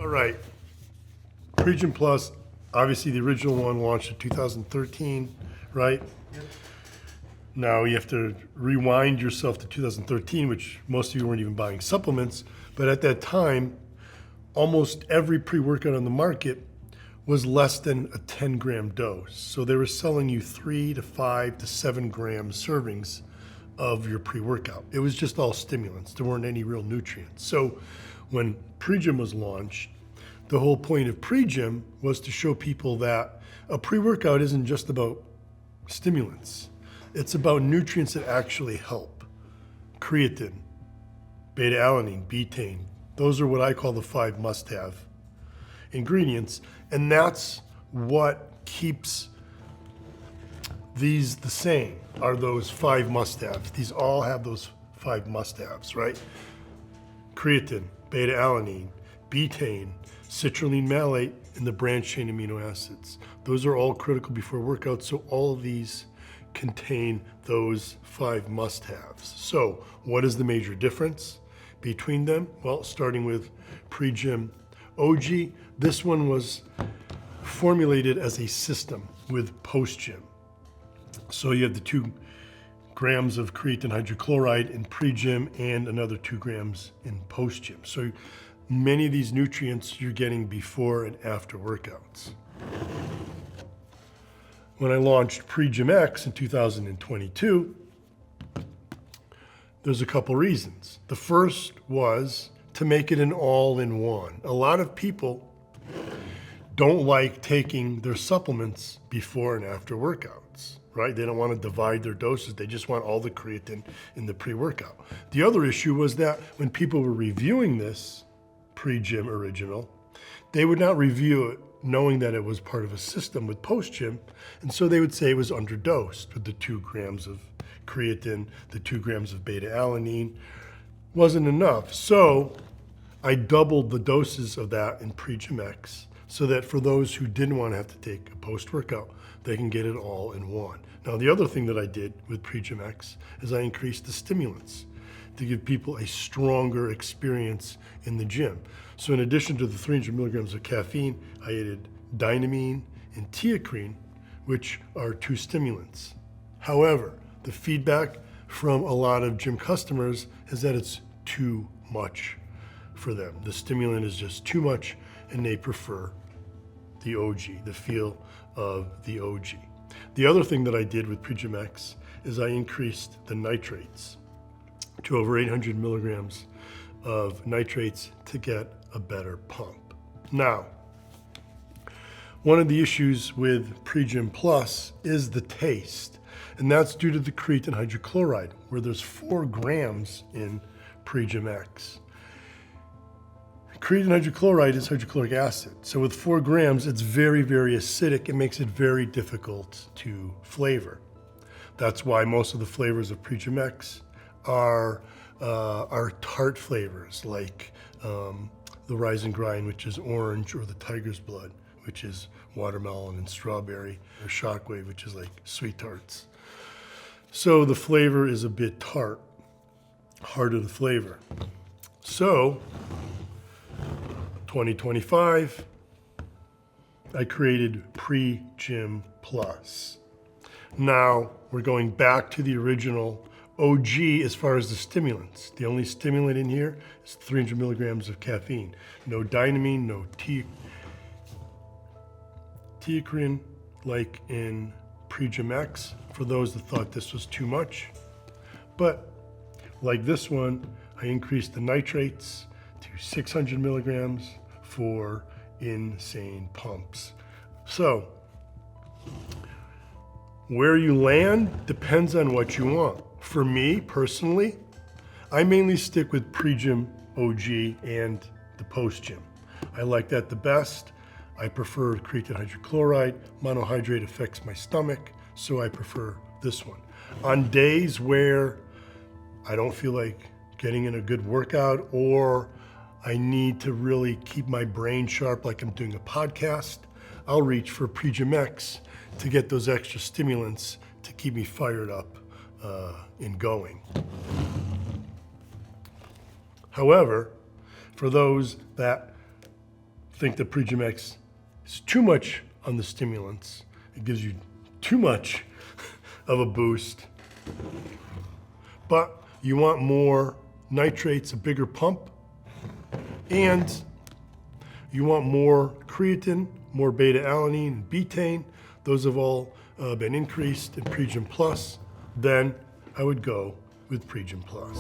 All right, Pre JYM Plus, obviously the original one launched in 2013, right? Yep. Now you have to rewind yourself to 2013, which most of you weren't even buying supplements, but at that time, almost every pre-workout on the market was less than a 10-gram dose. So they were selling you 3 to 5 to 7 gram servings of your pre-workout. It was just all stimulants. There weren't any real nutrients. So when Pre JYM was launched, the whole point of Pre JYM was to show people that a pre-workout isn't just about stimulants. It's about nutrients that actually help. Creatine, beta-alanine, betaine. Those are what I call the 5 must-have ingredients. And that's what keeps these the same, are those 5 must-haves. These all have those 5 must-haves, right? Creatine, beta-alanine, betaine, citrulline malate, and the branched-chain amino acids. Those are all critical before workouts, so all of these contain those 5 must-haves. So what is the major difference between them? Well, starting with Pre JYM OG, this one was formulated as a system with post JYM. So you have the 2 grams of creatine hydrochloride in Pre JYM and another 2 grams in post JYM. So many of these nutrients you're getting before and after workouts. When I launched Pre JYM X in 2022, there's a couple reasons. The first was to make it an all-in-one. A lot of people don't like taking their supplements before and after workouts, right? They don't want to divide their doses. They just want all the creatine in the pre-workout. The other issue was that when people were reviewing this Pre JYM original, they would not review it knowing that it was part of a system with post JYM, and so they would say it was underdosed with the 2 grams of creatine, the 2 grams of beta-alanine. Wasn't enough. So I doubled the doses of that in Pre JYM X so that for those who didn't want to have to take a post-workout, they can get it all in one. Now, the other thing that I did with Pre JYM X is I increased the stimulants to give people a stronger experience in the gym. So in addition to the 300 milligrams of caffeine, I added dynamine and teacrine, which are 2 stimulants. However, the feedback from a lot of gym customers is that it's too much for them. The stimulant is just too much, and they prefer the OG, the feel of the OG. The other thing that I did with Pre JYM X is I increased the nitrates to over 800 milligrams of nitrates to get a better pump. Now, one of the issues with Pre JYM Plus is the taste, and that's due to the creatine hydrochloride, where there's 4 grams in Pre JYM X. Creatine hydrochloride is hydrochloric acid, so with 4 grams, it's very, very acidic. It makes it very difficult to flavor. That's why most of the flavors of Pre JYM X are tart flavors, like the Rise and Grind, which is orange, or the Tiger's Blood, which is watermelon and strawberry, or Shockwave, which is like sweet tarts. So the flavor is a bit tart, harder to flavor. So 2025, I created Pre JYM Plus. Now we're going back to the original OG as far as the stimulants. The only stimulant in here is 300 milligrams of caffeine. No dynamine, no teacrine like in Pre JYM X, for those that thought this was too much. But like this one, I increased the nitrates to 600 milligrams for insane pumps. So where you land depends on what you want. For me, personally, I mainly stick with Pre JYM OG and the post JYM. I like that the best. I prefer creatine hydrochloride. Monohydrate affects my stomach, so I prefer this one. On days where I don't feel like getting in a good workout, or I need to really keep my brain sharp like I'm doing a podcast, I'll reach for Pre JYM X to get those extra stimulants to keep me fired up in going. However, for those that think that Pre JYM X is too much on the stimulants. It gives you too much of a boost. But you want more nitrates, a bigger pump, and you want more creatine, more beta-alanine, and betaine. Those have all been increased in Pre JYM Plus. Then I would go with Pre JYM Plus.